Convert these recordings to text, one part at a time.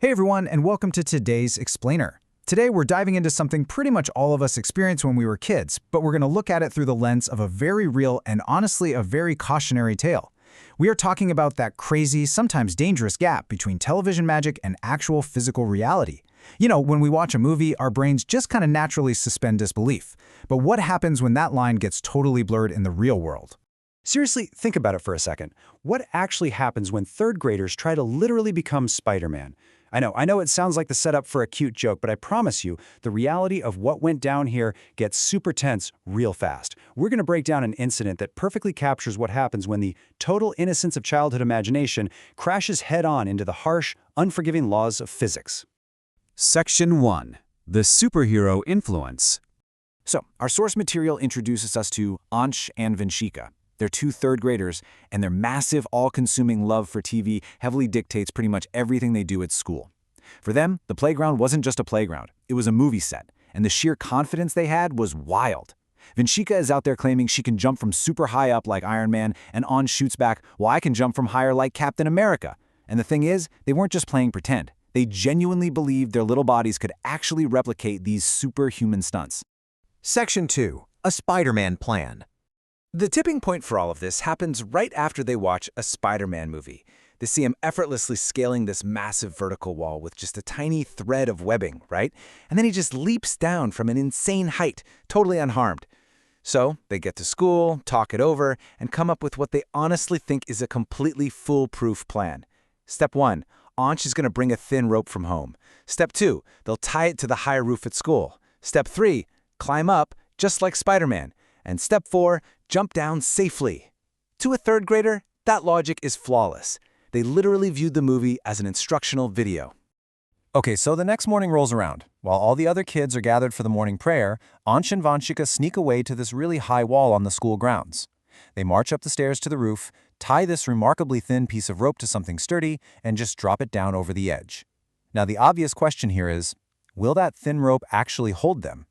Hey everyone, and welcome to today's Explainer. Today we're diving into something pretty much all of us experienced when we were kids, but we're going to look at it through the lens of a very real and honestly a very cautionary tale. We are talking about that crazy, sometimes dangerous gap between television magic and actual physical reality. You know, when we watch a movie, our brains just kind of naturally suspend disbelief. But what happens when that line gets totally blurred in the real world? Seriously, think about it for a second. What actually happens when third graders try to literally become Spider-Man? I know it sounds like the setup for a cute joke, but I promise you, the reality of what went down here gets super tense real fast. We're going to break down an incident that perfectly captures what happens when the total innocence of childhood imagination crashes head-on into the harsh, unforgiving laws of physics. Section 1. The Superhero Influence. So, our source material introduces us to Ansh and Vanshika. They're two third graders, and their massive, all-consuming love for TV heavily dictates pretty much everything they do at school. For them, the playground wasn't just a playground, it was a movie set, and the sheer confidence they had was wild. Vanshika is out there claiming she can jump from super high up like Iron Man, and Ansh shoots back, well, I can jump from higher like Captain America. And the thing is, they weren't just playing pretend. They genuinely believed their little bodies could actually replicate these superhuman stunts. Section 2. A Spider-Man Plan. The tipping point for all of this happens right after they watch a Spider-Man movie. They see him effortlessly scaling this massive vertical wall with just a tiny thread of webbing, right? And then he just leaps down from an insane height, totally unharmed. So they get to school, talk it over, and come up with what they honestly think is a completely foolproof plan. Step 1. Ansh is going to bring a thin rope from home. Step 2. They'll tie it to the high roof at school. Step 3. Climb up, just like Spider-Man. And Step 4. Jump down safely. To a third grader, that logic is flawless. They literally viewed the movie as an instructional video. Okay, so the next morning rolls around. While all the other kids are gathered for the morning prayer, Ansh and Vanshika sneak away to this really high wall on the school grounds. They march up the stairs to the roof, tie this remarkably thin piece of rope to something sturdy, and just drop it down over the edge. Now, the obvious question here is, will that thin rope actually hold them?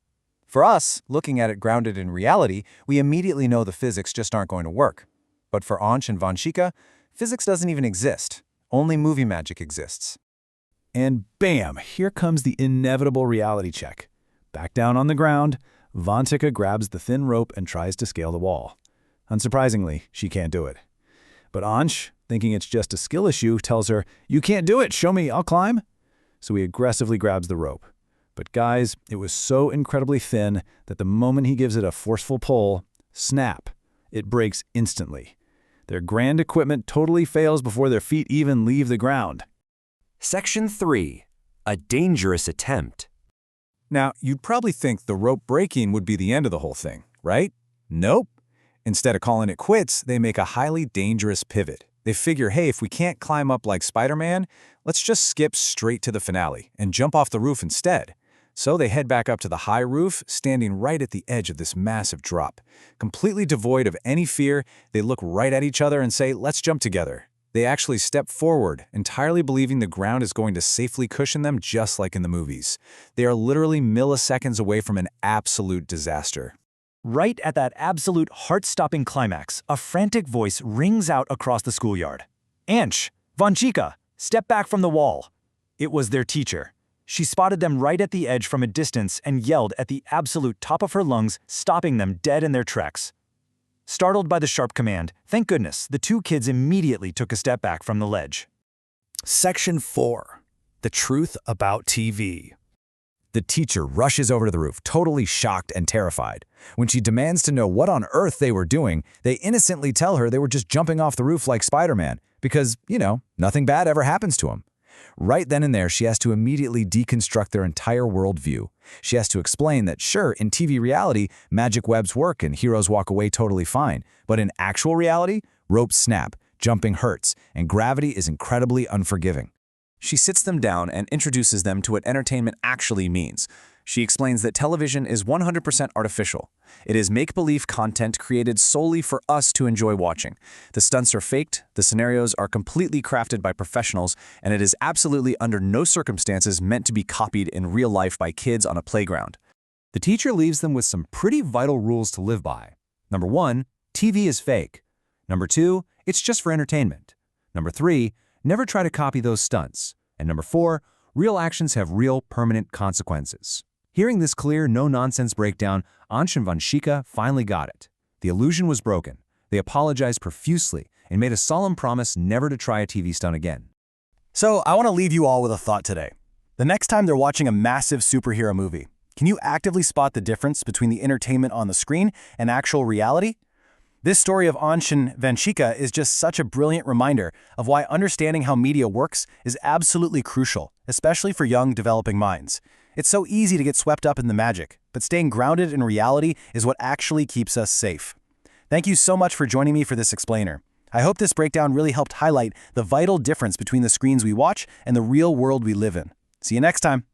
For us, looking at it grounded in reality, we immediately know the physics just aren't going to work. But for Ansh and Vanshika, physics doesn't even exist. Only movie magic exists. And bam, here comes the inevitable reality check. Back down on the ground, Vanshika grabs the thin rope and tries to scale the wall. Unsurprisingly, she can't do it. But Ansh, thinking it's just a skill issue, tells her, "You can't do it, show me, I'll climb." So he aggressively grabs the rope. But guys, it was so incredibly thin that the moment he gives it a forceful pull, snap, it breaks instantly. Their grand equipment totally fails before their feet even leave the ground. Section 3. A Dangerous Attempt. Now, you'd probably think the rope breaking would be the end of the whole thing, right? Nope. Instead of calling it quits, they make a highly dangerous pivot. They figure, hey, if we can't climb up like Spider-Man, let's just skip straight to the finale and jump off the roof instead. So they head back up to the high roof, standing right at the edge of this massive drop. Completely devoid of any fear, they look right at each other and say, let's jump together. They actually step forward, entirely believing the ground is going to safely cushion them just like in the movies. They are literally milliseconds away from an absolute disaster. Right at that absolute heart-stopping climax, a frantic voice rings out across the schoolyard. "Ansh! Vanshika! Step back from the wall!" It was their teacher. She spotted them right at the edge from a distance and yelled at the absolute top of her lungs, stopping them dead in their tracks. Startled by the sharp command, thank goodness, the two kids immediately took a step back from the ledge. Section 4. The Truth About TV. The teacher rushes over to the roof, totally shocked and terrified. When she demands to know what on earth they were doing, they innocently tell her they were just jumping off the roof like Spider-Man because, nothing bad ever happens to him. Right then and there, she has to immediately deconstruct their entire worldview. She has to explain that, sure, in TV reality, magic webs work and heroes walk away totally fine. But in actual reality, ropes snap, jumping hurts, and gravity is incredibly unforgiving. She sits them down and introduces them to what entertainment actually means. She explains that television is 100% artificial. It is make-believe content created solely for us to enjoy watching. The stunts are faked, the scenarios are completely crafted by professionals, and it is absolutely under no circumstances meant to be copied in real life by kids on a playground. The teacher leaves them with some pretty vital rules to live by. Number 1, TV is fake. Number 2, it's just for entertainment. Number 3, never try to copy those stunts. And number 4, Real actions have real, permanent consequences. Hearing this clear, no-nonsense breakdown, Ansh and Vanshika finally got it. The illusion was broken. They apologized profusely and made a solemn promise never to try a TV stunt again. So, I want to leave you all with a thought today. The next time they're watching a massive superhero movie, can you actively spot the difference between the entertainment on the screen and actual reality? This story of Ansh and Vanshika is just such a brilliant reminder of why understanding how media works is absolutely crucial, especially for young, developing minds. It's so easy to get swept up in the magic, but staying grounded in reality is what actually keeps us safe. Thank you so much for joining me for this explainer. I hope this breakdown really helped highlight the vital difference between the screens we watch and the real world we live in. See you next time.